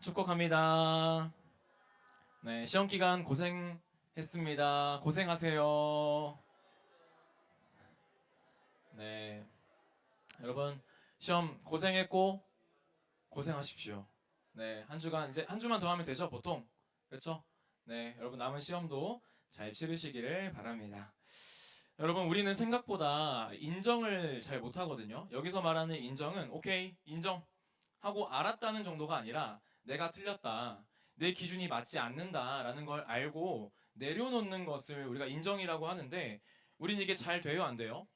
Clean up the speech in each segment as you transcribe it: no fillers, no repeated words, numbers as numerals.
축복합니다. 네, 시험 기간 고생했습니다. 고생하세요. 네, 여러분 시험 고생했고 고생하십시오. 네, 한 주간 이제 한 주만 더 하면 되죠, 보통. 그렇죠? 네, 여러분 남은 시험도 잘 치르시기를 바랍니다. 여러분 우리는 생각보다 인정을 잘 못하거든요. 여기서 말하는 인정은 오케이, 인정하고 알았다는 정도가 아니라 내가 틀렸다, 내 기준이 맞지 않는다라는 걸 알고 내려놓는 것을 우리가 인정이라고 하는데, 우린 이게 잘 돼요, 안 돼요?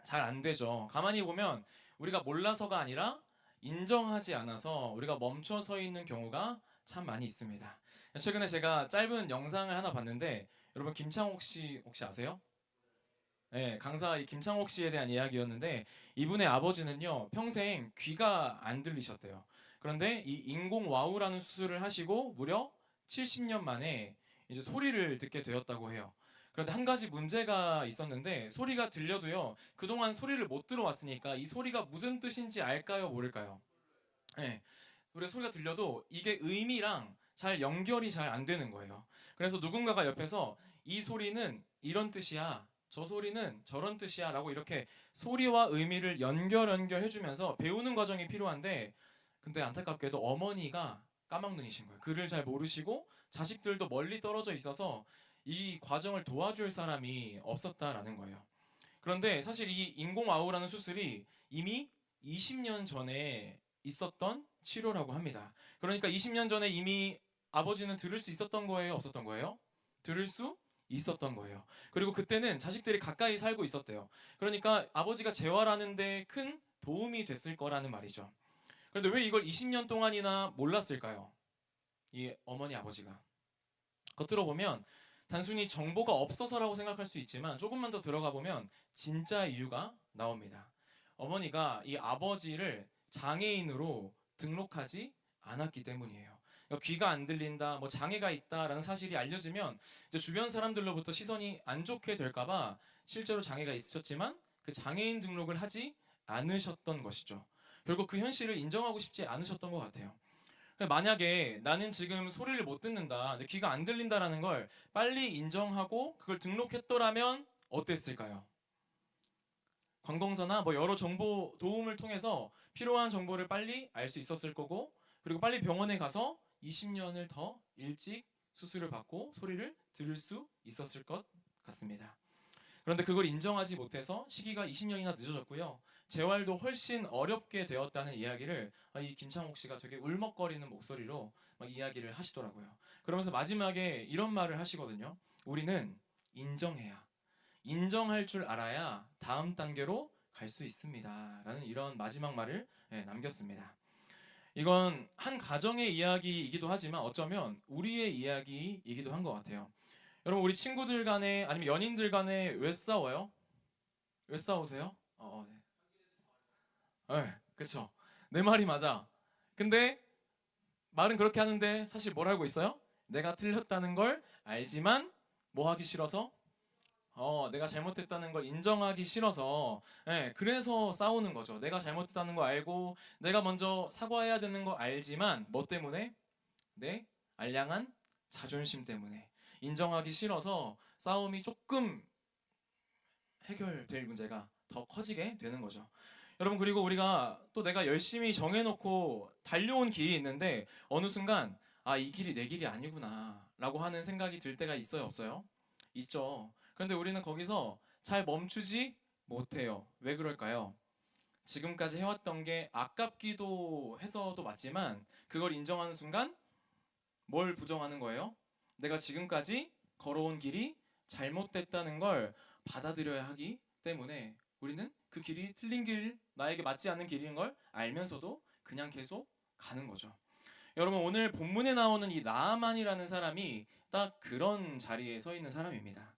잘 안 되죠. 가만히 보면 우리가 몰라서가 아니라 인정하지 않아서 우리가 멈춰 서 있는 경우가 참 많이 있습니다. 최근에 제가 짧은 영상을 하나 봤는데, 여러분 김창옥 씨 혹시 아세요? 네, 강사 이 김창옥 씨에 대한 이야기였는데, 이분의 아버지는요 평생 귀가 안 들리셨대요. 그런데 이 인공 와우라는 수술을 하시고 무려 70년 만에 이제 소리를 듣게 되었다고 해요. 그런데 한 가지 문제가 있었는데, 소리가 들려도요 그동안 소리를 못 들어왔으니까 이 소리가 무슨 뜻인지 알까요, 모를까요? 네, 우리가 소리가 들려도 이게 의미랑 잘 연결이 잘 안 되는 거예요. 그래서 누군가가 옆에서 이 소리는 이런 뜻이야, 저 소리는 저런 뜻이야 라고 이렇게 소리와 의미를 연결해주면서 배우는 과정이 필요한데, 근데 안타깝게도 어머니가 까막눈이신 거예요. 글을 잘 모르시고 자식들도 멀리 떨어져 있어서 이 과정을 도와줄 사람이 없었다라는 거예요. 그런데 사실 이 인공아우라는 수술이 이미 20년 전에 있었던 치료라고 합니다. 그러니까 20년 전에 이미 아버지는 들을 수 있었던 거예요, 없었던 거예요? 들을 수 있었던 거예요. 그리고 그때는 자식들이 가까이 살고 있었대요. 그러니까 아버지가 재활하는데 큰 도움이 됐을 거라는 말이죠. 그런데 왜 이걸 20년 동안이나 몰랐을까요? 이 어머니 아버지가. 겉으로 보면 단순히 정보가 없어서라고 생각할 수 있지만, 조금만 더 들어가 보면 진짜 이유가 나옵니다. 어머니가 이 아버지를 장애인으로 등록하지 않았기 때문이에요. 그러니까 귀가 안 들린다, 뭐 장애가 있다라는 사실이 알려지면 이제 주변 사람들로부터 시선이 안 좋게 될까봐 실제로 장애가 있으셨지만 그 장애인 등록을 하지 않으셨던 것이죠. 결국 그 현실을 인정하고 싶지 않으셨던 것 같아요. 만약에 나는 지금 소리를 못 듣는다, 내 귀가 안 들린다라는 걸 빨리 인정하고 그걸 등록했더라면 어땠을까요? 관공서나 뭐 여러 정보 도움을 통해서 필요한 정보를 빨리 알 수 있었을 거고, 그리고 빨리 병원에 가서 20년을 더 일찍 수술을 받고 소리를 들을 수 있었을 것 같습니다. 그런데 그걸 인정하지 못해서 시기가 20년이나 늦어졌고요. 재활도 훨씬 어렵게 되었다는 이야기를 이 김창옥 씨가 되게 울먹거리는 목소리로 막 이야기를 하시더라고요. 그러면서 마지막에 이런 말을 하시거든요. 우리는 인정해야, 인정할 줄 알아야 다음 단계로 갈 수 있습니다. 라는 이런 마지막 말을 남겼습니다. 이건 한 가정의 이야기이기도 하지만 어쩌면 우리의 이야기이기도 한 것 같아요. 여러분 우리 친구들 간에 아니면 연인들 간에 왜 싸워요? 왜 싸우세요? 네, 그쵸. 내 말이 맞아. 근데 말은 그렇게 하는데 사실 뭘 알고 있어요? 내가 틀렸다는 걸 알지만 뭐 하기 싫어서? 내가 잘못했다는 걸 인정하기 싫어서, 그래서 싸우는 거죠. 내가 잘못했다는 거 알고 내가 먼저 사과해야 되는 거 알지만 뭐 때문에? 내 알량한 자존심 때문에 인정하기 싫어서 싸움이 조금 해결될 문제가 더 커지게 되는 거죠. 여러분 그리고 우리가 또 내가 열심히 정해놓고 달려온 길이 있는데 어느 순간 이 길이 내 길이 아니구나 라고 하는 생각이 들 때가 있어요, 없어요? 있죠. 그런데 우리는 거기서 잘 멈추지 못해요. 왜 그럴까요? 지금까지 해왔던 게 아깝기도 해서도 맞지만, 그걸 인정하는 순간 뭘 부정하는 거예요? 내가 지금까지 걸어온 길이 잘못됐다는 걸 받아들여야 하기 때문에 우리는 그 길이 틀린 길, 나에게 맞지 않는 길인 걸 알면서도 그냥 계속 가는 거죠. 여러분 오늘 본문에 나오는 이 나아만이라는 사람이 딱 그런 자리에 서 있는 사람입니다.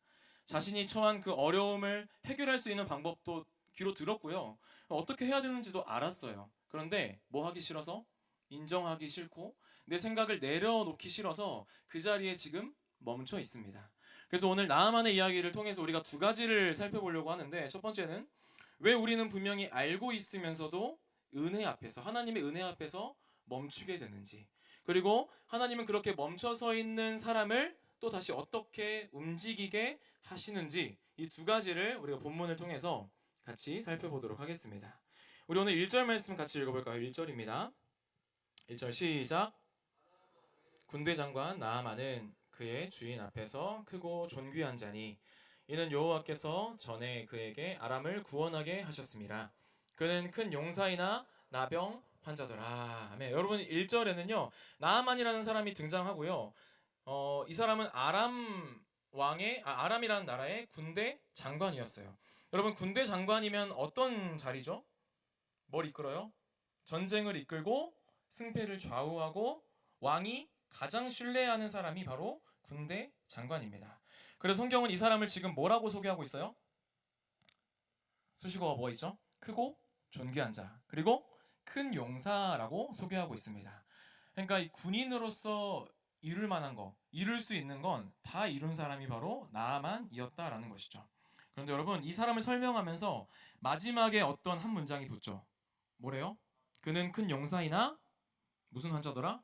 자신이 처한 그 어려움을 해결할 수 있는 방법도 귀로 들었고요. 어떻게 해야 되는지도 알았어요. 그런데 뭐 하기 싫어서? 인정하기 싫고 내 생각을 내려놓기 싫어서 그 자리에 지금 멈춰 있습니다. 그래서 오늘 나아만의 이야기를 통해서 우리가 두 가지를 살펴보려고 하는데, 첫 번째는 왜 우리는 분명히 알고 있으면서도 은혜 앞에서, 하나님의 은혜 앞에서 멈추게 되는지, 그리고 하나님은 그렇게 멈춰서 있는 사람을 또 다시 어떻게 움직이게 하시는지 이 두 가지를 우리가 본문을 통해서 같이 살펴보도록 하겠습니다. 우리 오늘 1절 말씀 같이 읽어볼까요? 1절입니다. 1절 시작. 군대 장관 나아만은 그의 주인 앞에서 크고 존귀한 자니 이는 여호와께서 전에 그에게 아람을 구원하게 하셨습니다. 그는 큰 용사이나 나병 환자더라. 아멘. 여러분 1절에는요 나아만이라는 사람이 등장하고요. 이 사람은 아람이라는 나라의 군대 장관이었어요. 여러분 군대 장관이면 어떤 자리죠? 뭘 이끌어요? 전쟁을 이끌고 승패를 좌우하고 왕이 가장 신뢰하는 사람이 바로 군대 장관입니다. 그래서 성경은 이 사람을 지금 뭐라고 소개하고 있어요? 수식어가 뭐가 있죠? 크고 존귀한 자 그리고 큰 용사라고 소개하고 있습니다. 그러니까 이 군인으로서 이룰 만한 거, 이룰 수 있는 건 다 이룬 사람이 바로 나아만이었다라는 것이죠. 그런데 여러분 이 사람을 설명하면서 마지막에 어떤 한 문장이 붙죠. 뭐래요? 그는 큰 용사이나 무슨 환자더라?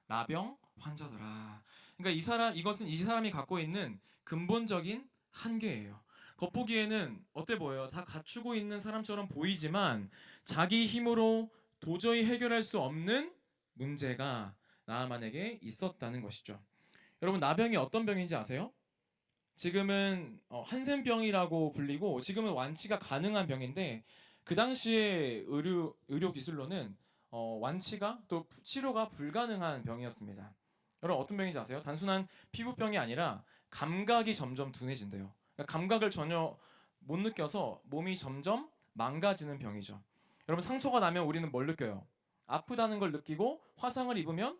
나병 환자더라. 그러니까 이것은 이 사람이 갖고 있는 근본적인 한계예요. 겉보기에는 어때 보여요? 다 갖추고 있는 사람처럼 보이지만 자기 힘으로 도저히 해결할 수 없는 문제가 나아만에게 있었다는 것이죠. 여러분 나병이 어떤 병인지 아세요? 지금은 한센병이라고 불리고 지금은 완치가 가능한 병인데 그 당시에 의료 기술로는 완치가 또 치료가 불가능한 병이었습니다. 여러분 어떤 병인지 아세요? 단순한 피부병이 아니라 감각이 점점 둔해진대요. 그러니까 감각을 전혀 못 느껴서 몸이 점점 망가지는 병이죠. 여러분 상처가 나면 우리는 뭘 느껴요? 아프다는 걸 느끼고 화상을 입으면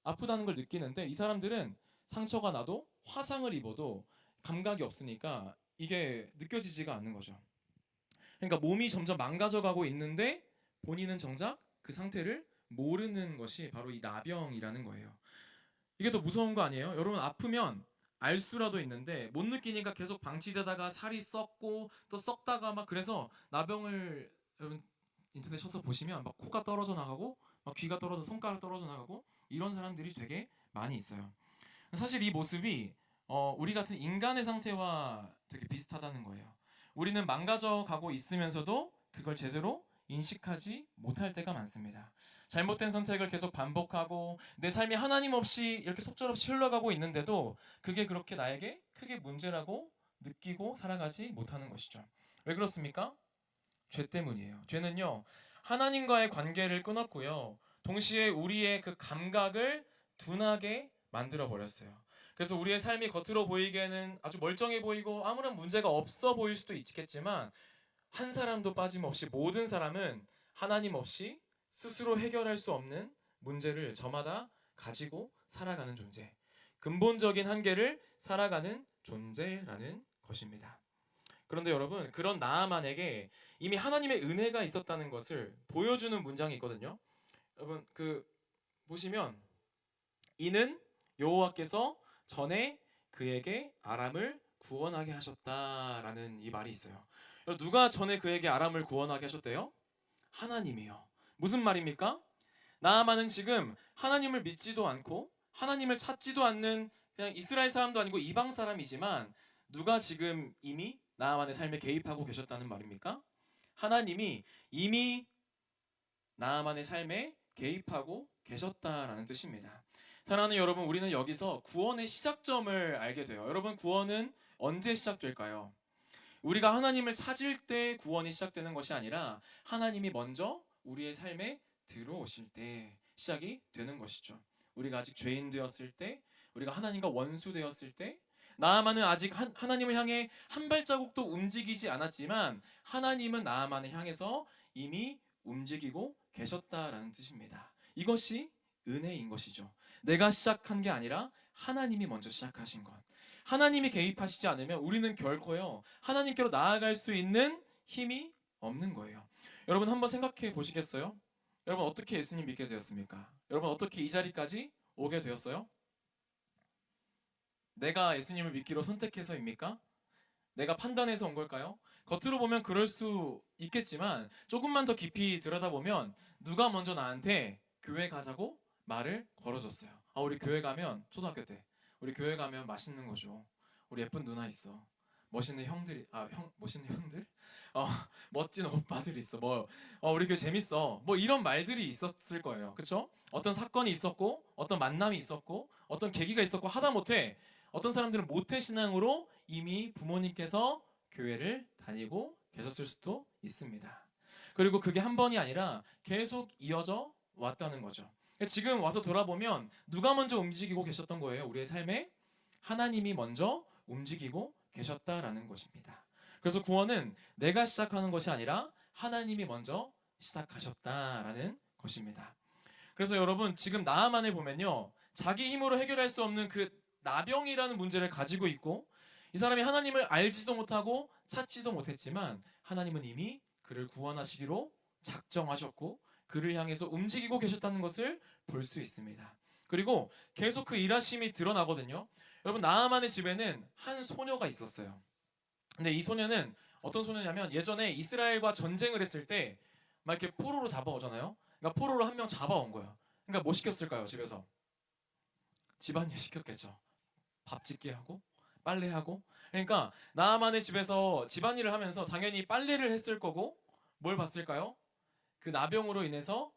아프다는 걸 느끼는데 이 사람들은 상처가 나도 화상을 입어도 감각이 없으니까 이게 느껴지지가 않는 거죠. 그러니까 몸이 점점 망가져가고 있는데 본인은 정작 그 상태를 모르는 것이 바로 이 나병이라는 거예요. 이게 더 무서운 거 아니에요? 여러분 아프면 알 수라도 있는데 못 느끼니까 계속 방치되다가 살이 썩고 또 썩다가 막 그래서 나병을 여러분 인터넷 쳐서 보시면 막 코가 떨어져 나가고 막 귀가 떨어져 손가락 떨어져 나가고 이런 사람들이 되게 많이 있어요. 사실 이 모습이 우리 같은 인간의 상태와 되게 비슷하다는 거예요. 우리는 망가져 가고 있으면서도 그걸 제대로 인식하지 못할 때가 많습니다. 잘못된 선택을 계속 반복하고 내 삶이 하나님 없이 이렇게 속절없이 흘러가고 있는데도 그게 그렇게 나에게 크게 문제라고 느끼고 살아가지 못하는 것이죠. 왜 그렇습니까? 죄 때문이에요. 죄는요 하나님과의 관계를 끊었고요 동시에 우리의 그 감각을 둔하게 만들어 버렸어요. 그래서 우리의 삶이 겉으로 보이기에는 아주 멀쩡해 보이고 아무런 문제가 없어 보일 수도 있겠지만 한 사람도 빠짐없이 모든 사람은 하나님 없이 스스로 해결할 수 없는 문제를 저마다 가지고 살아가는 존재, 근본적인 한계를 살아가는 존재라는 것입니다. 그런데 여러분 그런 나아만에게 이미 하나님의 은혜가 있었다는 것을 보여주는 문장이 있거든요. 여러분 보시면 이는 여호와께서 전에 그에게 아람을 구원하게 하셨다라는 이 말이 있어요. 누가 전에 그에게 아람을 구원하게 하셨대요? 하나님이요. 무슨 말입니까? 나아만은 지금 하나님을 믿지도 않고 하나님을 찾지도 않는 그냥 이스라엘 사람도 아니고 이방 사람이지만 누가 지금 이미 나아만의 삶에 개입하고 계셨다는 말입니까? 하나님이 이미 나아만의 삶에 개입하고 계셨다라는 뜻입니다. 사랑하는 여러분, 우리는 여기서 구원의 시작점을 알게 돼요. 여러분, 구원은 언제 시작될까요? 우리가 하나님을 찾을 때 구원이 시작되는 것이 아니라 하나님이 먼저 우리의 삶에 들어오실 때 시작이 되는 것이죠. 우리가 아직 죄인 되었을 때, 우리가 하나님과 원수 되었을 때, 나아만은 아직 하나님을 향해 한 발자국도 움직이지 않았지만 하나님은 나아만을 향해서 이미 움직이고 계셨다라는 뜻입니다. 이것이 은혜인 것이죠. 내가 시작한 게 아니라 하나님이 먼저 시작하신 것. 하나님이 개입하시지 않으면 우리는 결코요 하나님께로 나아갈 수 있는 힘이 없는 거예요. 여러분 한번 생각해 보시겠어요? 여러분 어떻게 예수님 믿게 되었습니까? 여러분 어떻게 이 자리까지 오게 되었어요? 내가 예수님을 믿기로 선택해서입니까? 내가 판단해서 온 걸까요? 겉으로 보면 그럴 수 있겠지만 조금만 더 깊이 들여다보면 누가 먼저 나한테 교회 가자고 말을 걸어줬어요. 우리 교회 가면 초등학교 때 우리 교회 가면 맛있는 거 줘. 우리 예쁜 누나 있어. 멋있는 형들이 멋있는 형들? 어, 멋진 오빠들 있어. 우리 교회 재밌어. 뭐 이런 말들이 있었을 거예요. 그렇죠? 어떤 사건이 있었고 어떤 만남이 있었고 어떤 계기가 있었고 하다못해 어떤 사람들은 모태신앙으로 이미 부모님께서 교회를 다니고 계셨을 수도 있습니다. 그리고 그게 한 번이 아니라 계속 이어져 왔다는 거죠. 지금 와서 돌아보면 누가 먼저 움직이고 계셨던 거예요? 우리의 삶에 하나님이 먼저 움직이고 계셨다라는 것입니다. 그래서 구원은 내가 시작하는 것이 아니라 하나님이 먼저 시작하셨다라는 것입니다. 그래서 여러분 지금 나아만을 보면요, 자기 힘으로 해결할 수 없는 그 나병이라는 문제를 가지고 있고, 이 사람이 하나님을 알지도 못하고 찾지도 못했지만 하나님은 이미 그를 구원하시기로 작정하셨고 그를 향해서 움직이고 계셨다는 것을 볼 수 있습니다. 그리고 계속 그 일하심이 드러나거든요. 여러분 나아만의 집에는 한 소녀가 있었어요. 근데 이 소녀는 어떤 소녀냐면 예전에 이스라엘과 전쟁을 했을 때 막 이렇게 포로로 잡아오잖아요. 그러니까 포로로 한 명 잡아온 거예요. 그러니까 뭐 시켰을까요? 집에서 집안일 시켰겠죠. 밥 짓게 하고 빨래하고. 그러니까 나아만의 집에서 집안일을 하면서 당연히 빨래를 했을 거고 뭘 봤을까요? 그 나병으로 인해서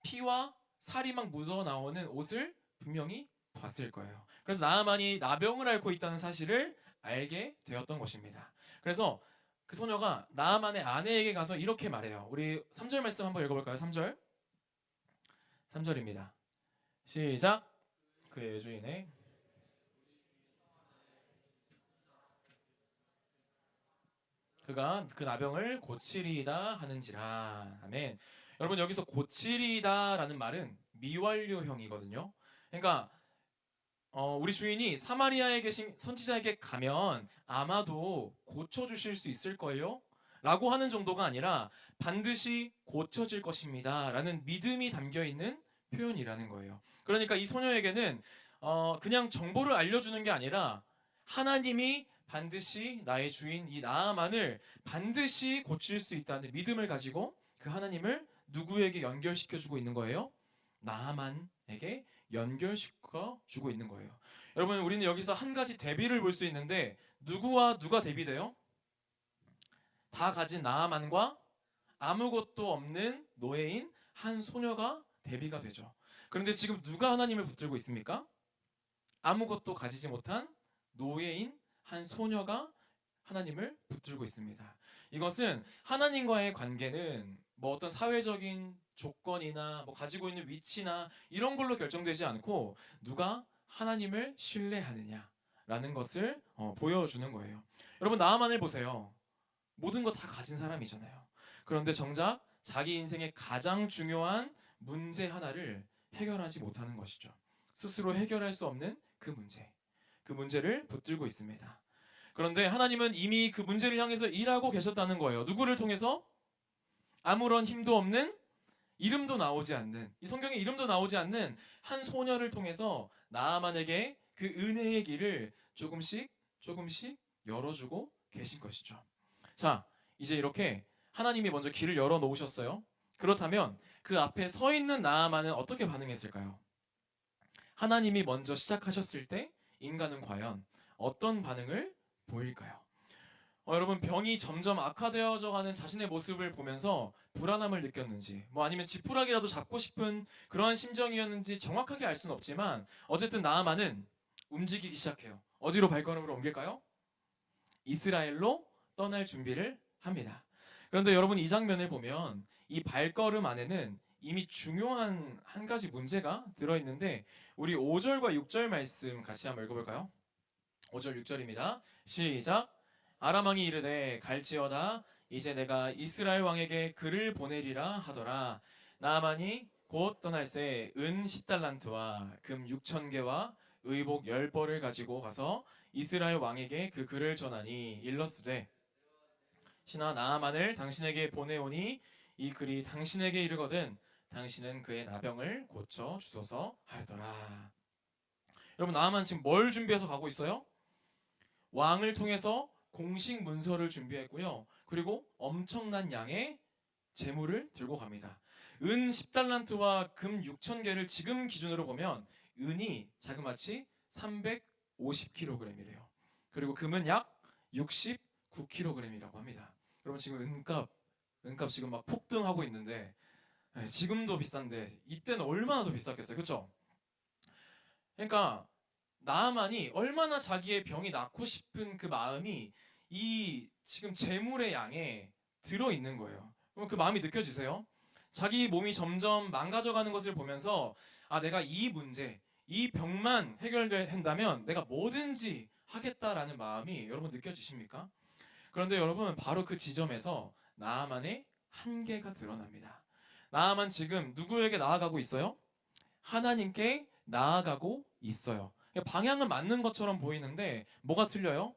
피와 살이 막 묻어 나오는 옷을 분명히 봤을 거예요. 그래서 나아만이 나병을 앓고 있다는 사실을 알게 되었던 것입니다. 그래서 그 소녀가 나아만의 아내에게 가서 이렇게 말해요. 우리 3절 말씀 한번 읽어볼까요? 3절. 3절입니다. 시작. 그의 여주인의 그가 그 나병을 고치리이다 하는지라. 아멘. 여러분 여기서 고치리이다라는 말은 미완료형이거든요. 그러니까 우리 주인이 사마리아에 계신 선지자에게 가면 아마도 고쳐주실 수 있을 거예요 라고 하는 정도가 아니라 반드시 고쳐질 것입니다 라는 믿음이 담겨있는 표현이라는 거예요. 그러니까 이 소녀에게는 그냥 정보를 알려주는 게 아니라 하나님이 반드시 나의 주인 이 나아만을 반드시 고칠 수 있다는 믿음을 가지고 그 하나님을 누구에게 연결시켜주고 있는 거예요? 나아만에게 연결시켜 주고 있는 거예요. 여러분 우리는 여기서 한 가지 대비를 볼 수 있는데 누구와 누가 대비돼요? 다 가진 나아만과 아무것도 없는 노예인 한 소녀가 대비가 되죠. 그런데 지금 누가 하나님을 붙들고 있습니까? 아무것도 가지지 못한 노예인 한 소녀가 하나님을 붙들고 있습니다. 이것은 하나님과의 관계는 뭐 어떤 사회적인 조건이나 뭐 가지고 있는 위치나 이런 걸로 결정되지 않고 누가 하나님을 신뢰하느냐라는 것을 보여주는 거예요. 여러분 나아만을 보세요. 모든 거 다 가진 사람이잖아요. 그런데 정작 자기 인생의 가장 중요한 문제 하나를 해결하지 못하는 것이죠. 스스로 해결할 수 없는 그 문제를 붙들고 있습니다. 그런데 하나님은 이미 그 문제를 향해서 일하고 계셨다는 거예요. 누구를 통해서? 아무런 힘도 없는, 이름도 나오지 않는, 이 성경에 이름도 나오지 않는 한 소녀를 통해서 나아만에게 그 은혜의 길을 조금씩 열어주고 계신 것이죠. 자, 이제 이렇게 하나님이 먼저 길을 열어 놓으셨어요. 그렇다면 그 앞에 서 있는 나아만은 어떻게 반응했을까요? 하나님이 먼저 시작하셨을 때 인간은 과연 어떤 반응을 보일까요? 여러분 병이 점점 악화되어져 가는 자신의 모습을 보면서 불안함을 느꼈는지 뭐 아니면 지푸라기라도 잡고 싶은 그러한 심정이었는지 정확하게 알 수는 없지만 어쨌든 나아만은 움직이기 시작해요. 어디로 발걸음을 옮길까요? 이스라엘로 떠날 준비를 합니다. 그런데 여러분 이 장면을 보면 이 발걸음 안에는 이미 중요한 한 가지 문제가 들어있는데 우리 5절과 6절 말씀 같이 한번 읽어볼까요? 5절 6절입니다. 시작. 아람 왕이 이르되 갈지어다 이제 내가 이스라엘 왕에게 글을 보내리라 하더라. 나아만이 곧 떠날새 은 10달란트와 금 6,000개와 의복 10벌을 가지고 가서 이스라엘 왕에게 그 글을 전하니 일렀으되 신하 나아만을 당신에게 보내오니 이 글이 당신에게 이르거든 당신은 그의 나병을 고쳐 주소서 하였더라. 여러분 나아만 지금 뭘 준비해서 가고 있어요? 왕을 통해서 공식 문서를 준비했고요. 그리고 엄청난 양의 재물을 들고 갑니다. 은 10달란트와 금 6,000개를 지금 기준으로 보면 은이 자그마치 350kg이래요. 그리고 금은 약 69kg이라고 합니다. 여러분 지금 은값 지금 막 폭등하고 있는데 지금도 비싼데 이때는 얼마나 더 비쌌겠어요, 그렇죠? 그러니까 나아만이 얼마나 자기의 병이 낫고 싶은 그 마음이 이 지금 재물의 양에 들어 있는 거예요. 그럼 그 마음이 느껴지세요? 자기 몸이 점점 망가져가는 것을 보면서 아, 내가 이 문제, 이 병만 해결된다면 내가 뭐든지 하겠다라는 마음이 여러분 느껴지십니까? 그런데 여러분 바로 그 지점에서 나아만의 한계가 드러납니다. 나아만 지금 누구에게 나아가고 있어요? 하나님께 나아가고 있어요. 방향은 맞는 것처럼 보이는데 뭐가 틀려요?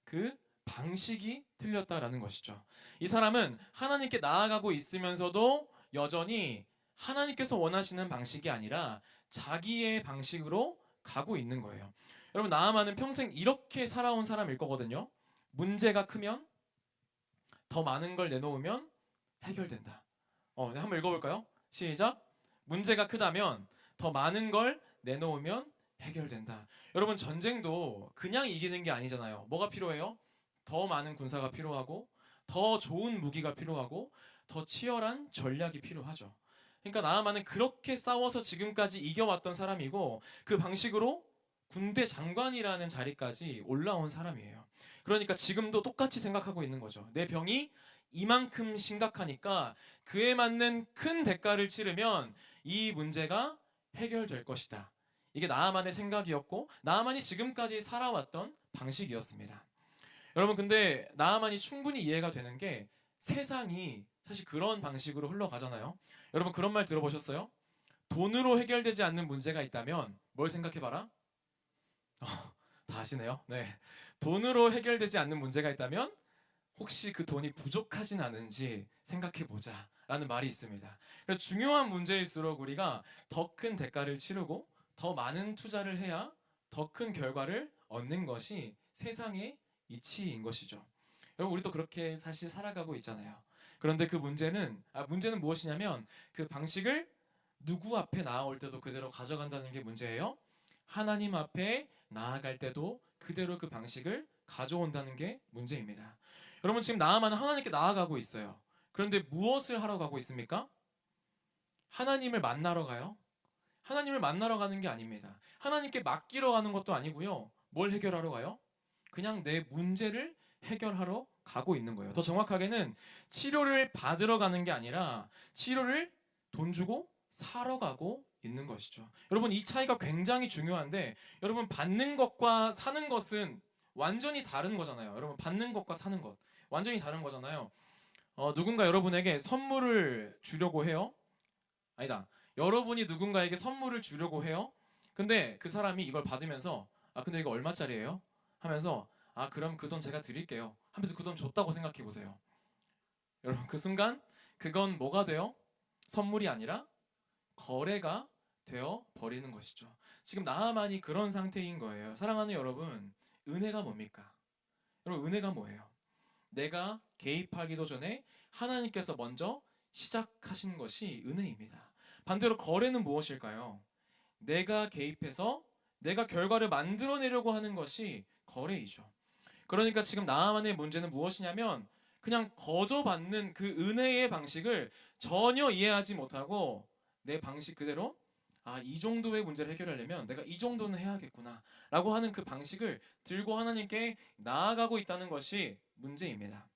그 방식이 틀렸다라는 것이죠. 이 사람은 하나님께 나아가고 있으면서도 여전히 하나님께서 원하시는 방식이 아니라 자기의 방식으로 가고 있는 거예요. 여러분 나아만은 평생 이렇게 살아온 사람일 거거든요. 문제가 크면 더 많은 걸 내놓으면 해결된다. 네, 한번 읽어볼까요? 시작. 문제가 크다면 더 많은 걸 내놓으면 해결된다. 여러분 전쟁도 그냥 이기는 게 아니잖아요. 뭐가 필요해요? 더 많은 군사가 필요하고 더 좋은 무기가 필요하고 더 치열한 전략이 필요하죠. 그러니까 나아만은 그렇게 싸워서 지금까지 이겨왔던 사람이고 그 방식으로 군대 장관이라는 자리까지 올라온 사람이에요. 그러니까 지금도 똑같이 생각하고 있는 거죠. 내 병이 이만큼 심각하니까 그에 맞는 큰 대가를 치르면 이 문제가 해결될 것이다. 이게 나아만의 생각이었고 나아만이 지금까지 살아왔던 방식이었습니다. 여러분 근데 나아만이 충분히 이해가 되는 게 세상이 사실 그런 방식으로 흘러가잖아요. 여러분 그런 말 들어보셨어요? 돈으로 해결되지 않는 문제가 있다면 뭘 생각해봐라? 다 아시네요. 네. 돈으로 해결되지 않는 문제가 있다면 혹시 그 돈이 부족하진 않은지 생각해보자 라는 말이 있습니다. 그래서 중요한 문제일수록 우리가 더 큰 대가를 치르고 더 많은 투자를 해야 더 큰 결과를 얻는 것이 세상의 이치인 것이죠. 여러분 우리도 그렇게 사실 살아가고 있잖아요. 그런데 그 문제는 무엇이냐면 그 방식을 누구 앞에 나아올 때도 그대로 가져간다는 게 문제예요. 하나님 앞에 나아갈 때도 그대로 그 방식을 가져온다는 게 문제입니다. 여러분 지금 나아만은 하나님께 나아가고 있어요. 그런데 무엇을 하러 가고 있습니까? 하나님을 만나러 가요? 하나님을 만나러 가는 게 아닙니다. 하나님께 맡기러 가는 것도 아니고요. 뭘 해결하러 가요? 그냥 내 문제를 해결하러 가고 있는 거예요. 더 정확하게는 치료를 받으러 가는 게 아니라 치료를 돈 주고 사러 가고 있는 것이죠. 여러분 이 차이가 굉장히 중요한데 여러분 받는 것과 사는 것은 완전히 다른 거잖아요. 여러분 받는 것과 사는 것 완전히 다른 거잖아요. 누군가 여러분에게 선물을 주려고 해요. 아니다. 여러분이 누군가에게 선물을 주려고 해요. 근데 그 사람이 이걸 받으면서 아 근데 이거 얼마짜리예요? 하면서 아 그럼 그 돈 제가 드릴게요. 하면서 그 돈 줬다고 생각해 보세요. 여러분 그 순간 그건 뭐가 돼요? 선물이 아니라 거래가 되어 버리는 것이죠. 지금 나아만이 그런 상태인 거예요. 사랑하는 여러분, 은혜가 뭡니까? 여러분 은혜가 뭐예요? 내가 개입하기도 전에 하나님께서 먼저 시작하신 것이 은혜입니다. 반대로 거래는 무엇일까요? 내가 개입해서 내가 결과를 만들어내려고 하는 것이 거래이죠. 그러니까 지금 나아만의 문제는 무엇이냐면 그냥 거저받는 그 은혜의 방식을 전혀 이해하지 못하고 내 방식 그대로 아, 이 정도의 문제를 해결하려면 내가 이 정도는 해야겠구나 라고 하는 그 방식을 들고 하나님께 나아가고 있다는 것이 문제입니다.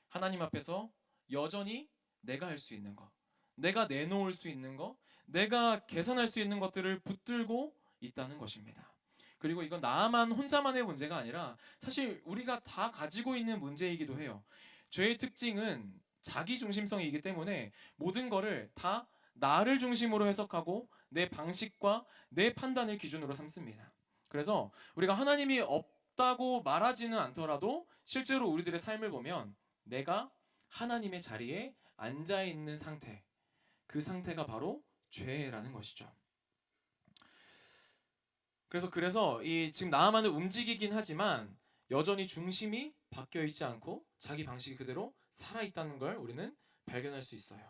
하나님 앞에서 여전히 내가 할 수 있는 것, 내가 내놓을 수 있는 것, 내가 계산할 수 있는 것들을 붙들고 있다는 것입니다. 그리고 이건 나만 혼자만의 문제가 아니라 사실 우리가 다 가지고 있는 문제이기도 해요. 죄의 특징은 자기 중심성이기 때문에 모든 거를 다 나를 중심으로 해석하고 내 방식과 내 판단을 기준으로 삼습니다. 그래서 우리가 하나님이 없다고 말하지는 않더라도 실제로 우리들의 삶을 보면 내가 하나님의 자리에 앉아 있는 상태, 그 상태가 바로 죄라는 것이죠. 그래서 이 지금 나아만은 움직이긴 하지만 여전히 중심이 바뀌어 있지 않고 자기 방식이 그대로 살아 있다는 걸 우리는 발견할 수 있어요.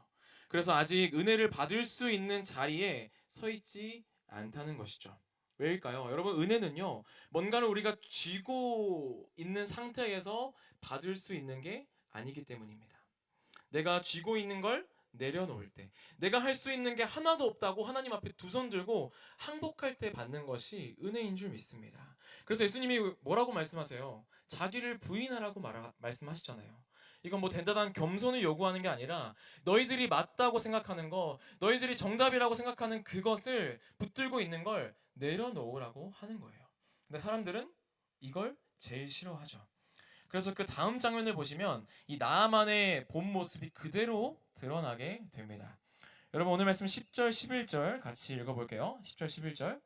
그래서 아직 은혜를 받을 수 있는 자리에 서 있지 않다는 것이죠. 왜일까요? 여러분, 은혜는요, 뭔가를 우리가 쥐고 있는 상태에서 받을 수 있는 게 아니기 때문입니다. 내가 쥐고 있는 걸 내려놓을 때, 내가 할 수 있는 게 하나도 없다고 하나님 앞에 두 손 들고 항복할 때 받는 것이 은혜인 줄 믿습니다. 그래서 예수님이 뭐라고 말씀하세요? 자기를 부인하라고 말씀하시잖아요. 이건 뭐 대단한 겸손을 요구하는 게 아니라 너희들이 맞다고 생각하는 거, 너희들이 정답이라고 생각하는 그것을 붙들고 있는 걸 내려놓으라고 하는 거예요. 근데 사람들은 이걸 제일 싫어하죠. 그래서 그 다음 장면을 보시면 이 나아만의 본 모습이 그대로 드러나게 됩니다. 여러분, 오늘 말씀 10절 11절 같이 읽어볼게요. 10절 11절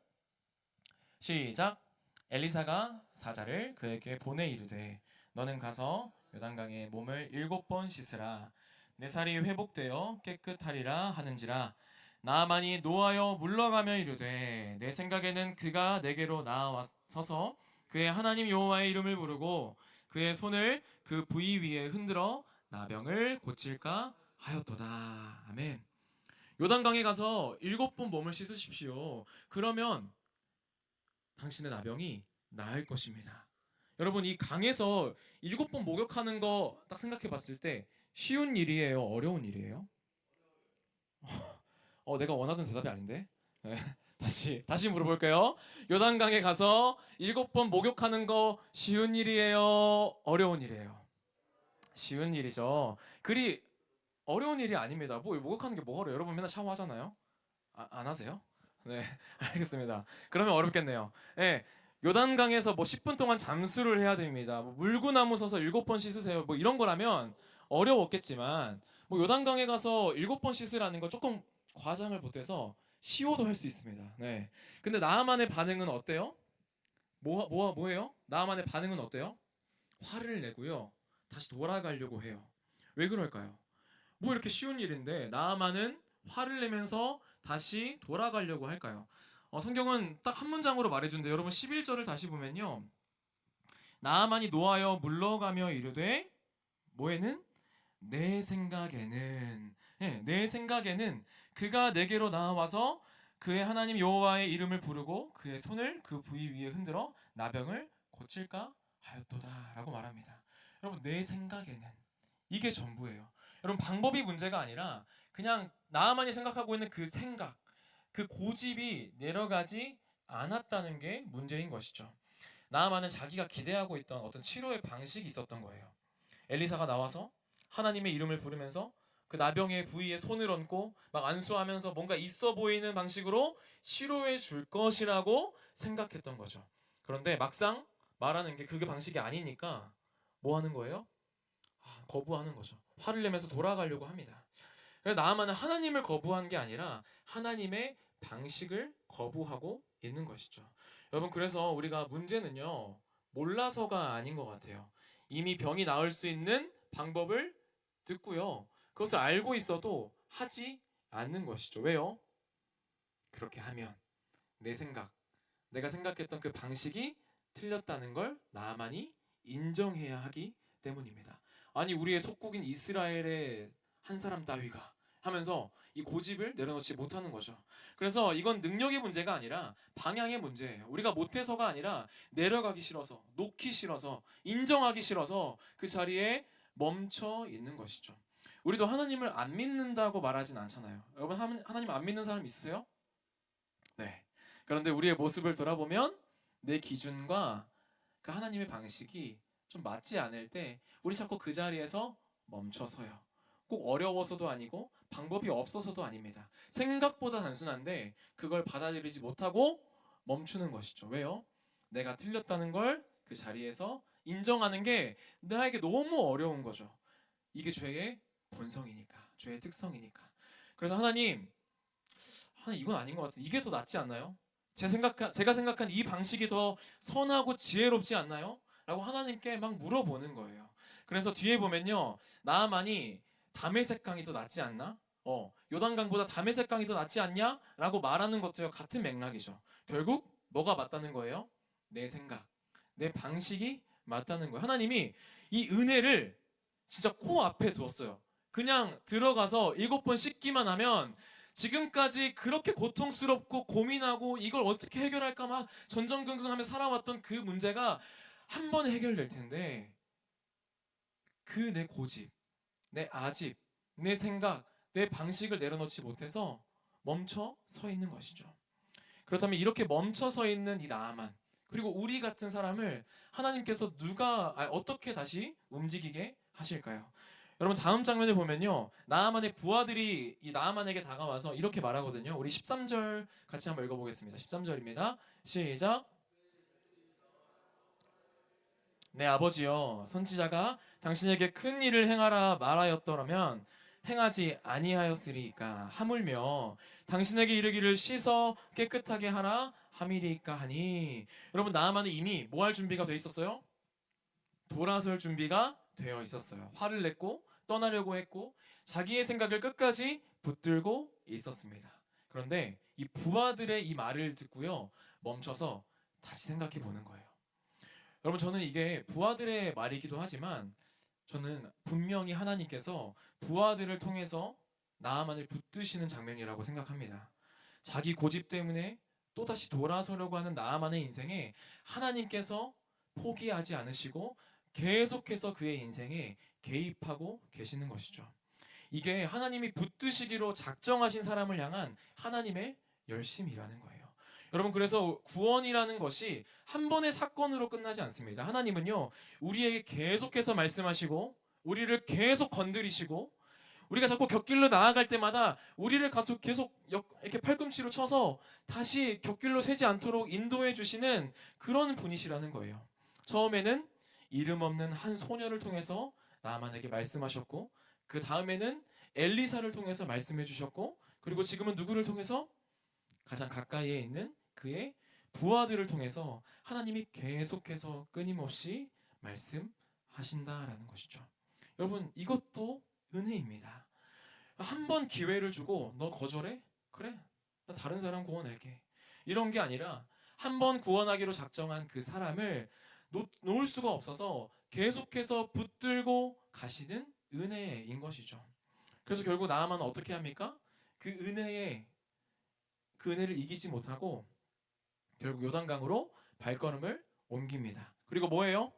시작. 엘리사가 사자를 그에게 보내 이르되 너는 가서 요단강에 몸을 7번 씻으라. 내 살이 회복되어 깨끗하리라 하는지라. 나아만이 노하여 물러가며 이르되 내 생각에는 그가 내게로 나와서서 그의 하나님 여호와의 이름을 부르고 그의 손을 그 부위 위에 흔들어 나병을 고칠까 하였도다. 아멘. 요단강에 가서 7번 몸을 씻으십시오. 그러면 당신의 나병이 나을 것입니다. 여러분, 이 강에서 7번 목욕하는 거 딱 생각해 봤을 때 쉬운 일이에요? 어려운 일이에요? 내가 원하던 대답이 아닌데? 네. 다시 물어볼게요. 요단강에 가서 7번 목욕하는 거 쉬운 일이에요? 어려운 일이에요? 쉬운 일이죠. 그리 어려운 일이 아닙니다. 뭐 목욕하는 게 뭐가 어려워요? 여러분 맨날 샤워하잖아요. 안 하세요? 네, 알겠습니다. 그러면 어렵겠네요. 네, 요단강에서 뭐 10분 동안 잠수를 해야 됩니다. 뭐 물구나무 서서 7번 씻으세요. 뭐 이런 거라면 어려웠겠지만 뭐 요단강에 가서 7번 씻으라는 건 조금 과장을 보태서 시호도 할 수 있습니다. 네. 근데 나아만의 반응은 어때요? 뭐예요? 나아만의 반응은 어때요? 화를 내고요. 다시 돌아가려고 해요. 왜 그럴까요? 뭐 이렇게 쉬운 일인데 나아만은 화를 내면서 다시 돌아가려고 할까요? 성경은 딱 한 문장으로 말해준데 여러분 11절을 다시 보면요. 나아만이 노하여 물러가며 이르되 뭐에는? 내 생각에는 내 생각에는 그가 내게로 나와서 그의 하나님 여호와의 이름을 부르고 그의 손을 그 부위 위에 흔들어 나병을 고칠까 하였도다 라고 말합니다. 여러분, 내 생각에는 이게 전부예요. 여러분, 방법이 문제가 아니라 그냥 나만이 생각하고 있는 그 생각, 그 고집이 내려가지 않았다는 게 문제인 것이죠. 나아만은 자기가 기대하고 있던 어떤 치료의 방식이 있었던 거예요. 엘리사가 나와서 하나님의 이름을 부르면서 그 나병의 부위에 손을 얹고 막 안수하면서 뭔가 있어 보이는 방식으로 치료해 줄 것이라고 생각했던 거죠. 그런데 막상 말하는 게 그게 방식이 아니니까 뭐 하는 거예요? 거부하는 거죠. 화를 내면서 돌아가려고 합니다. 그래서 나아만은 하나님을 거부한 게 아니라 하나님의 방식을 거부하고 있는 것이죠. 여러분, 그래서 우리가 문제는요, 몰라서가 아닌 것 같아요. 이미 병이 나을 수 있는 방법을 듣고요, 그것을 알고 있어도 하지 않는 것이죠. 왜요? 그렇게 하면 내 생각, 내가 생각했던 그 방식이 틀렸다는 걸 나만이 인정해야 하기 때문입니다. 아니, 우리의 속국인 이스라엘의 한 사람 따위가 하면서 이 고집을 내려놓지 못하는 거죠. 그래서 이건 능력의 문제가 아니라 방향의 문제예요. 우리가 못해서가 아니라 내려가기 싫어서, 놓기 싫어서, 인정하기 싫어서 그 자리에 멈춰 있는 것이죠. 우리도 하나님을 안 믿는다고 말하진 않잖아요. 여러분, 하나님 안 믿는 사람 있으세요? 네. 그런데 우리의 모습을 돌아보면 내 기준과 그 하나님의 방식이 좀 맞지 않을 때 우리 자꾸 그 자리에서 멈춰서요. 꼭 어려워서도 아니고 방법이 없어서도 아닙니다. 생각보다 단순한데 그걸 받아들이지 못하고 멈추는 것이죠. 왜요? 내가 틀렸다는 걸 그 자리에서 인정하는 게 나에게 너무 어려운 거죠. 이게 죄의 본성이니까, 죄의 특성이니까. 그래서 하나님 이건 아닌 것 같아요. 이게 더 낫지 않나요? 제가 생각한 이 방식이 더 선하고 지혜롭지 않나요? 라고 하나님께 막 물어보는 거예요. 그래서 뒤에 보면요, 나아만이 다메섹 강이 더 낫지 않나? 요단강보다 다메섹 강이 더 낫지 않냐? 라고 말하는 것도요, 같은 맥락이죠. 결국 뭐가 맞다는 거예요? 내 생각, 내 방식이 맞다는 거예요. 하나님이 이 은혜를 진짜 코앞에 두었어요. 그냥 들어가서 7번 씻기만 하면 지금까지 그렇게 고통스럽고 고민하고 이걸 어떻게 해결할까 막 전전긍긍하며 살아왔던 그 문제가 한 번에 해결될 텐데, 그 내 고집, 내 아집, 내 생각, 내 방식을 내려놓지 못해서 멈춰 서 있는 것이죠. 그렇다면 이렇게 멈춰 서 있는 이 나아만, 그리고 우리 같은 사람을 하나님께서 어떻게 다시 움직이게 하실까요? 여러분, 다음 장면을 보면요, 나아만의 부하들이 이 나아만에게 다가와서 이렇게 말하거든요. 우리 13절 같이 한번 읽어보겠습니다. 13절입니다. 시작. 내 아버지여, 선지자가 당신에게 큰 일을 행하라 말하였더라면 행하지 아니하였으리까 하물며 당신에게 이르기를 씻어 깨끗하게 하라 함이리까 하니. 여러분, 나아만은 이미 뭐 할 준비가 돼 있었어요? 돌아설 준비가 되어 있었어요. 화를 냈고 떠나려고 했고 자기의 생각을 끝까지 붙들고 있었습니다. 그런데 이 부하들의 이 말을 듣고요, 멈춰서 다시 생각해 보는 거예요. 여러분, 저는 이게 부하들의 말이기도 하지만 저는 분명히 하나님께서 부하들을 통해서 나아만을 붙드시는 장면이라고 생각합니다. 자기 고집 때문에 또다시 돌아서려고 하는 나아만의 인생에 하나님께서 포기하지 않으시고 계속해서 그의 인생에 개입하고 계시는 것이죠. 이게 하나님이 붙드시기로 작정하신 사람을 향한 하나님의 열심이라는 거예요. 여러분, 그래서 구원이라는 것이 한 번의 사건으로 끝나지 않습니다. 하나님은요, 우리에게 계속해서 말씀하시고 우리를 계속 건드리시고 우리가 자꾸 곁길로 나아갈 때마다 우리를 계속 이렇게 팔꿈치로 쳐서 다시 곁길로 새지 않도록 인도해 주시는 그런 분이시라는 거예요. 처음에는 이름 없는 한 소녀를 통해서 나아만에게 말씀하셨고, 그 다음에는 엘리사를 통해서 말씀해 주셨고, 그리고 지금은 누구를 통해서? 가장 가까이에 있는 그의 부하들을 통해서 하나님이 계속해서 끊임없이 말씀하신다라는 것이죠. 여러분, 이것도 은혜입니다. 한 번 기회를 주고 너 거절해? 그래, 나 다른 사람 구원할게. 이런 게 아니라 한 번 구원하기로 작정한 그 사람을 놓을 수가 없어서 계속해서 붙들고 가시는 은혜인 것이죠. 그래서 결국 나아만은 어떻게 합니까? 그 은혜를 이기지 못하고 결국 요단강으로 발걸음을 옮깁니다. 그리고 뭐예요?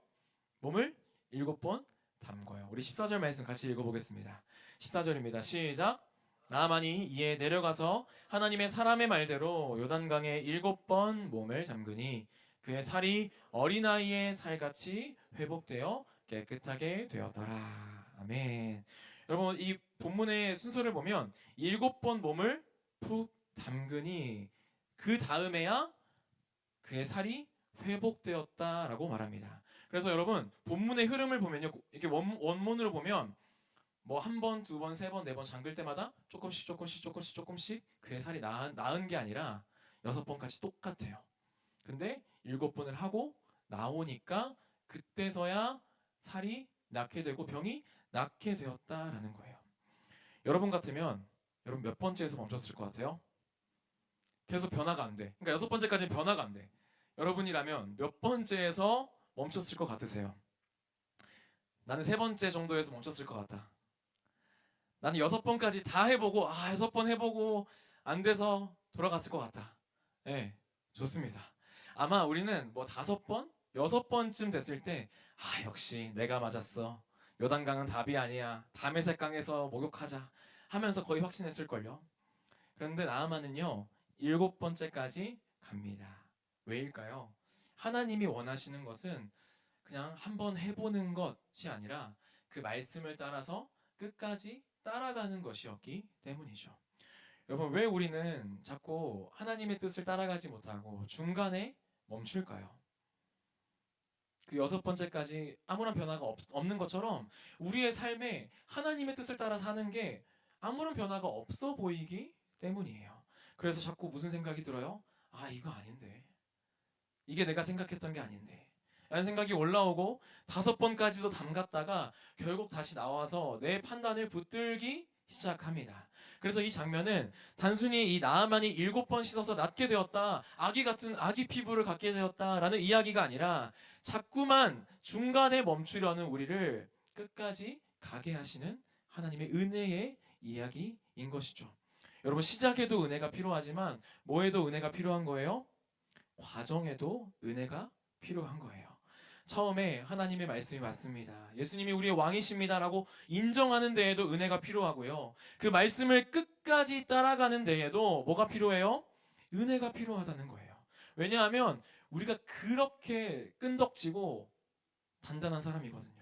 몸을 7번 담궈요. 우리 14절 말씀 같이 읽어보겠습니다. 14절입니다. 시작. 나아만이 이에 내려가서 하나님의 사람의 말대로 요단강에 7번 몸을 잠그니 그의 살이 어린아이의 살같이 회복되어 깨끗하게 되었더라. 아멘. 여러분, 이 본문의 순서를 보면 7번 몸을 푹 담그니 그 다음에야 그의 살이 회복되었다라고 말합니다. 그래서 여러분, 본문의 흐름을 보면요, 이렇게 원문으로 보면 뭐 한 번, 두 번, 세 번, 네 번 잠글 때마다 조금씩 그의 살이 나은 게 아니라 6번까지 똑같아요. 근데 7번을 하고 나오니까 그때서야 살이 낫게 되고 병이 낫게 되었다라는 거예요. 여러분 같으면 여러분 몇 번째에서 멈췄을 것 같아요? 계속 변화가 안 돼. 그러니까 6번째까지는 변화가 안 돼. 여러분이라면 몇 번째에서 멈췄을 것 같으세요? 나는 3번째 정도에서 멈췄을 것 같다. 나는 6번까지 다 해보고 6번 해보고 안 돼서 돌아갔을 것 같다. 네, 좋습니다. 아마 우리는 뭐 5번, 6번쯤 됐을 때 역시 내가 맞았어. 요단강은 답이 아니야. 다메섹강에서 목욕하자 하면서 거의 확신했을걸요. 그런데 나아만은요, 7번째까지 갑니다. 왜일까요? 하나님이 원하시는 것은 그냥 한번 해보는 것이 아니라 그 말씀을 따라서 끝까지 따라가는 것이었기 때문이죠. 여러분, 왜 우리는 자꾸 하나님의 뜻을 따라가지 못하고 중간에 멈출까요? 그 6번째까지 아무런 변화가 없는 것처럼 우리의 삶에 하나님의 뜻을 따라 사는 게 아무런 변화가 없어 보이기 때문이에요. 그래서 자꾸 무슨 생각이 들어요? 이거 아닌데. 이게 내가 생각했던 게 아닌데. 라는 생각이 올라오고 5번까지도 담갔다가 결국 다시 나와서 내 판단을 붙들기 시작합니다. 그래서 이 장면은 단순히 이 나아만이 7번 씻어서 낫게 되었다, 아기 같은 아기 피부를 갖게 되었다라는 이야기가 아니라 자꾸만 중간에 멈추려는 우리를 끝까지 가게 하시는 하나님의 은혜의 이야기인 것이죠. 여러분, 시작에도 은혜가 필요하지만 뭐에도 은혜가 필요한 거예요? 과정에도 은혜가 필요한 거예요. 처음에 하나님의 말씀이 맞습니다. 예수님이 우리의 왕이십니다라고 인정하는 데에도 은혜가 필요하고요. 그 말씀을 끝까지 따라가는 데에도 뭐가 필요해요? 은혜가 필요하다는 거예요. 왜냐하면 우리가 그렇게 끈덕지고 단단한 사람이거든요.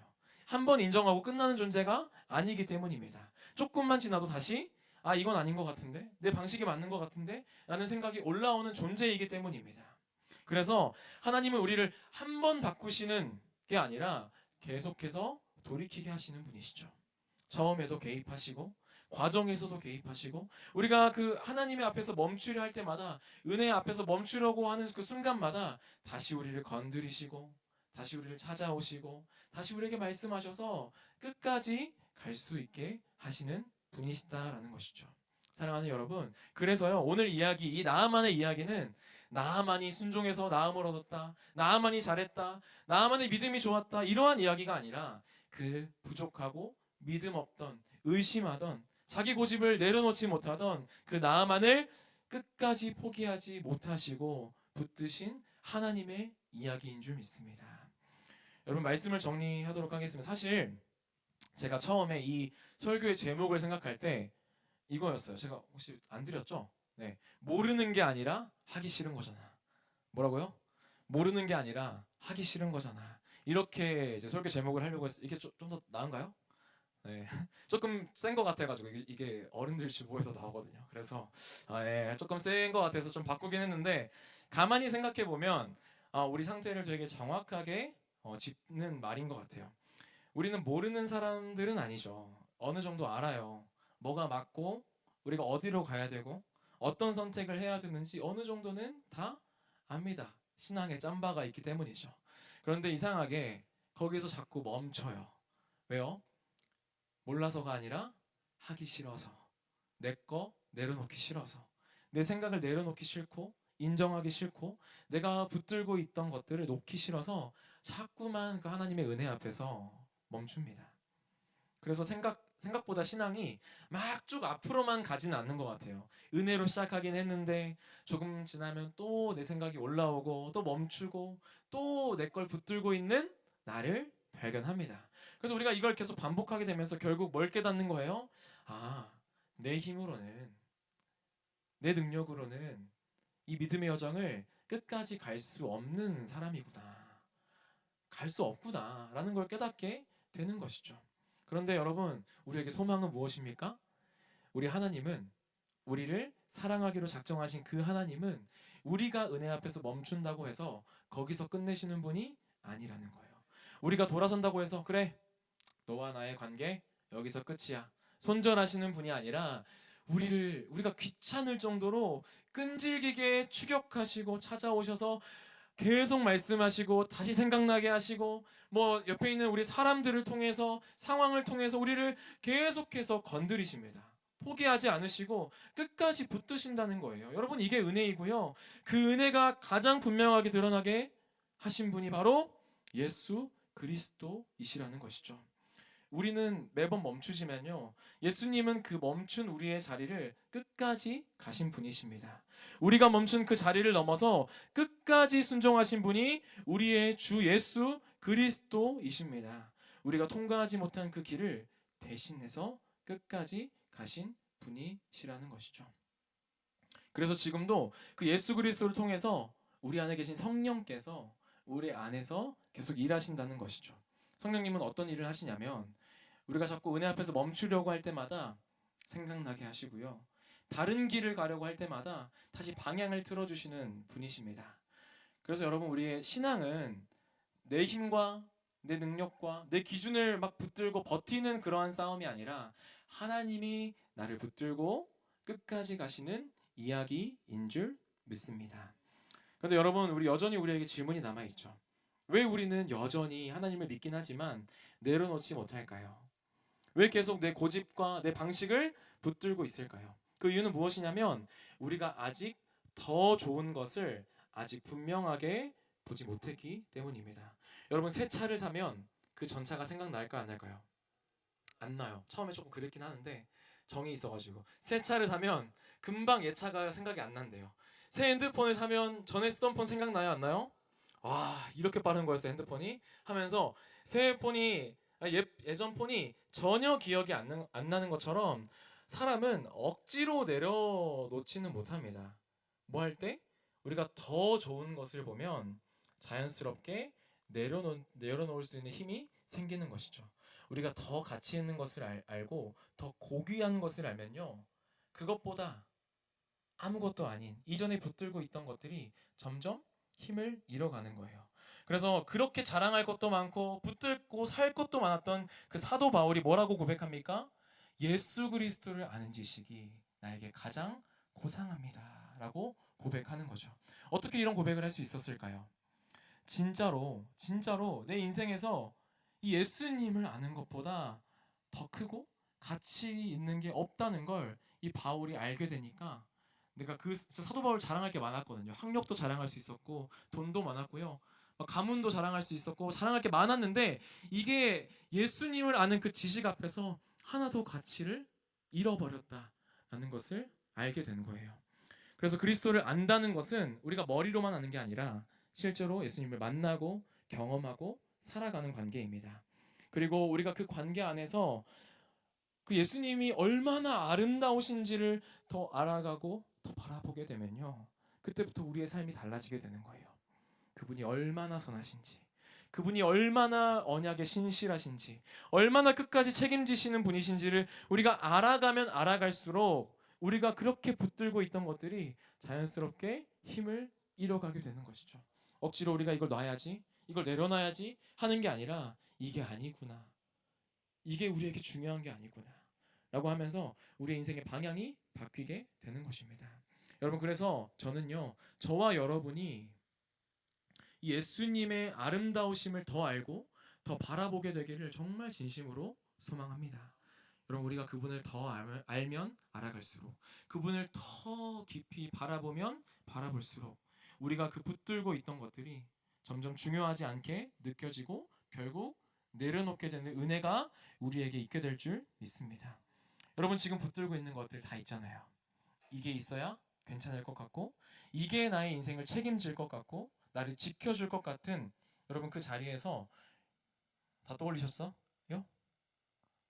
한 번 인정하고 끝나는 존재가 아니기 때문입니다. 조금만 지나도 다시 이건 아닌 것 같은데, 내 방식이 맞는 것 같은데 라는 생각이 올라오는 존재이기 때문입니다. 그래서 하나님은 우리를 한 번 바꾸시는 게 아니라 계속해서 돌이키게 하시는 분이시죠. 처음에도 개입하시고 과정에서도 개입하시고, 우리가 그 하나님의 앞에서 멈추려 할 때마다, 은혜 앞에서 멈추려고 하는 그 순간마다 다시 우리를 건드리시고 다시 우리를 찾아오시고 다시 우리에게 말씀하셔서 끝까지 갈 수 있게 하시는 분이시다라는 것이죠. 사랑하는 여러분, 그래서요, 오늘 이야기, 이 나아만의 이야기는 나아만이 순종해서 나음을 얻었다, 나아만이 잘했다, 나아만의 믿음이 좋았다, 이러한 이야기가 아니라 그 부족하고 믿음 없던, 의심하던, 자기 고집을 내려놓지 못하던 그 나아만을 끝까지 포기하지 못하시고 붙드신 하나님의 이야기인 줄 믿습니다. 여러분, 말씀을 정리하도록 하겠습니다. 사실 제가 처음에 이 설교의 제목을 생각할 때 이거였어요. 제가 혹시 안 드렸죠? 네, 모르는 게 아니라 하기 싫은 거잖아. 뭐라고요? 모르는 게 아니라 하기 싫은 거잖아. 이렇게 이제 설교 제목을 하려고 했어요. 이게 좀 더 나은가요? 네, 조금 센 것 같아가지고 이게 어른들 주보에서 나오거든요. 그래서 조금 센 것 같아서 좀 바꾸긴 했는데, 가만히 생각해 보면 우리 상태를 되게 정확하게 짚는 말인 것 같아요. 우리는 모르는 사람들은 아니죠. 어느 정도 알아요. 뭐가 맞고 우리가 어디로 가야 되고 어떤 선택을 해야 되는지 어느 정도는 다 압니다. 신앙에 짬바가 있기 때문이죠. 그런데 이상하게 거기서 자꾸 멈춰요. 왜요? 몰라서가 아니라 하기 싫어서, 내 거 내려놓기 싫어서, 내 생각을 내려놓기 싫고 인정하기 싫고 내가 붙들고 있던 것들을 놓기 싫어서 자꾸만 그 하나님의 은혜 앞에서 멈춥니다. 그래서 생각보다 신앙이 막 쭉 앞으로만 가지는 않는 것 같아요. 은혜로 시작하긴 했는데 조금 지나면 또 내 생각이 올라오고 또 멈추고 또 내 걸 붙들고 있는 나를 발견합니다. 그래서 우리가 이걸 계속 반복하게 되면서 결국 뭘 깨닫는 거예요? 내 힘으로는, 내 능력으로는 이 믿음의 여정을 끝까지 갈 수 없는 사람이구나, 갈 수 없구나 라는 걸 깨닫게 되는 것이죠. 그런데 여러분, 우리에게 소망은 무엇입니까? 우리 하나님은, 우리를 사랑하기로 작정하신 그 하나님은 우리가 은혜 앞에서 멈춘다고 해서 거기서 끝내시는 분이 아니라는 거예요. 우리가 돌아선다고 해서 그래, 너와 나의 관계 여기서 끝이야, 손절하시는 분이 아니라 우리가 귀찮을 정도로 끈질기게 추격하시고 찾아오셔서 계속 말씀하시고 다시 생각나게 하시고, 뭐 옆에 있는 우리 사람들을 통해서, 상황을 통해서 우리를 계속해서 건드리십니다. 포기하지 않으시고 끝까지 붙드신다는 거예요. 여러분, 이게 은혜이고요. 그 은혜가 가장 분명하게 드러나게 하신 분이 바로 예수 그리스도이시라는 것이죠. 우리는 매번 멈추지만요, 예수님은 그 멈춘 우리의 자리를 끝까지 가신 분이십니다. 우리가 멈춘 그 자리를 넘어서 끝까지 순종하신 분이 우리의 주 예수 그리스도이십니다. 우리가 통과하지 못한 그 길을 대신해서 끝까지 가신 분이시라는 것이죠. 그래서 지금도 그 예수 그리스도를 통해서 우리 안에 계신 성령께서 우리 안에서 계속 일하신다는 것이죠. 성령님은 어떤 일을 하시냐면, 우리가 자꾸 은혜 앞에서 멈추려고 할 때마다 생각나게 하시고요, 다른 길을 가려고 할 때마다 다시 방향을 틀어주시는 분이십니다. 그래서 여러분, 우리의 신앙은 내 힘과 내 능력과 내 기준을 막 붙들고 버티는 그러한 싸움이 아니라 하나님이 나를 붙들고 끝까지 가시는 이야기인 줄 믿습니다. 그런데 여러분, 우리에게 질문이 남아있죠. 왜 우리는 여전히 하나님을 믿긴 하지만 내려놓지 못할까요? 왜 계속 내 고집과 내 방식을 붙들고 있을까요? 그 이유는 무엇이냐면, 우리가 아직 더 좋은 것을 아직 분명하게 보지 못했기 때문입니다. 여러분, 새 차를 사면 그 전차가 생각날까 안 날까요? 안 나요. 처음에 조금 그랬긴 하는데 정이 있어가지고 새 차를 사면 금방 옛 차가 생각이 안 난대요. 새 핸드폰을 사면 전에 쓰던 폰 생각나요, 안 나요? 와, 이렇게 빠른 거였어 핸드폰이 하면서 새 폰이 예전 폰이 전혀 기억이 안 나는 것처럼 사람은 억지로 내려놓지는 못합니다. 뭐 할 때 우리가 더 좋은 것을 보면 자연스럽게 내려놓을 수 있는 힘이 생기는 것이죠. 우리가 더 가치 있는 것을 알고 더 고귀한 것을 알면요, 그것보다 아무것도 아닌 이전에 붙들고 있던 것들이 점점 힘을 잃어가는 거예요. 그래서 그렇게 자랑할 것도 많고 붙들고 살 것도 많았던 그 사도 바울이 뭐라고 고백합니까? 예수 그리스도를 아는 지식이 나에게 가장 고상합니다라고 고백하는 거죠. 어떻게 이런 고백을 할 수 있었을까요? 진짜로 내 인생에서 이 예수님을 아는 것보다 더 크고 가치 있는 게 없다는 걸 이 바울이 알게 되니까, 내가 그 사도 바울 자랑할 게 많았거든요. 학력도 자랑할 수 있었고 돈도 많았고요. 가문도 자랑할 수 있었고 자랑할 게 많았는데 이게 예수님을 아는 그 지식 앞에서 하나도 가치를 잃어버렸다라는 것을 알게 된 거예요. 그래서 그리스도를 안다는 것은 우리가 머리로만 아는 게 아니라 실제로 예수님을 만나고 경험하고 살아가는 관계입니다. 그리고 우리가 그 관계 안에서 그 예수님이 얼마나 아름다우신지를 더 알아가고 더 바라보게 되면요, 그때부터 우리의 삶이 달라지게 되는 거예요. 그분이 얼마나 선하신지, 그분이 얼마나 언약에 신실하신지, 얼마나 끝까지 책임지시는 분이신지를 우리가 알아가면 알아갈수록 우리가 그렇게 붙들고 있던 것들이 자연스럽게 힘을 잃어가게 되는 것이죠. 억지로 우리가 이걸 놔야지, 이걸 내려놔야지 하는 게 아니라 이게 아니구나, 이게 우리에게 중요한 게 아니구나 라고 하면서 우리의 인생의 방향이 바뀌게 되는 것입니다. 여러분, 그래서 저는요, 저와 여러분이 예수님의 아름다우심을 더 알고 더 바라보게 되기를 정말 진심으로 소망합니다. 여러분, 우리가 그분을 더 알면 알아갈수록, 그분을 더 깊이 바라보면 바라볼수록 우리가 그 붙들고 있던 것들이 점점 중요하지 않게 느껴지고 결국 내려놓게 되는 은혜가 우리에게 있게 될 줄 믿습니다. 여러분, 지금 붙들고 있는 것들 다 있잖아요. 이게 있어야 괜찮을 것 같고, 이게 나의 인생을 책임질 것 같고, 나를 지켜줄 것 같은, 여러분 그 자리에서 다 떠올리셨어요?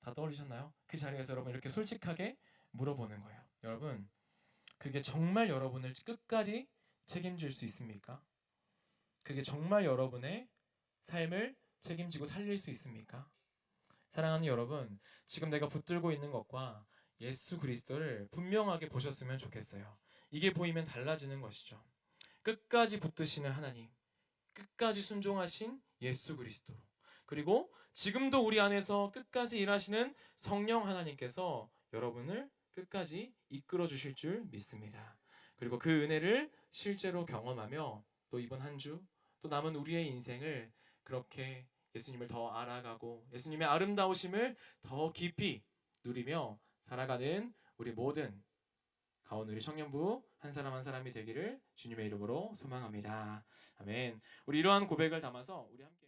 다 떠올리셨나요? 그 자리에서 여러분 이렇게 솔직하게 물어보는 거예요. 여러분, 그게 정말 여러분을 끝까지 책임질 수 있습니까? 그게 정말 여러분의 삶을 책임지고 살릴 수 있습니까? 사랑하는 여러분, 지금 내가 붙들고 있는 것과 예수 그리스도를 분명하게 보셨으면 좋겠어요. 이게 보이면 달라지는 것이죠. 끝까지 붙드시는 하나님, 끝까지 순종하신 예수 그리스도, 그리고 지금도 우리 안에서 끝까지 일하시는 성령 하나님께서 여러분을 끝까지 이끌어 주실 줄 믿습니다. 그리고 그 은혜를 실제로 경험하며 또 이번 한 주, 또 남은 우리의 인생을 그렇게 예수님을 더 알아가고 예수님의 아름다우심을 더 깊이 누리며 살아가는 우리 모든 가온 우리 청년부 한 사람 한 사람이 되기를 주님의 이름으로 소망합니다. 아멘. 우리 이러한 고백을 담아서 우리 함께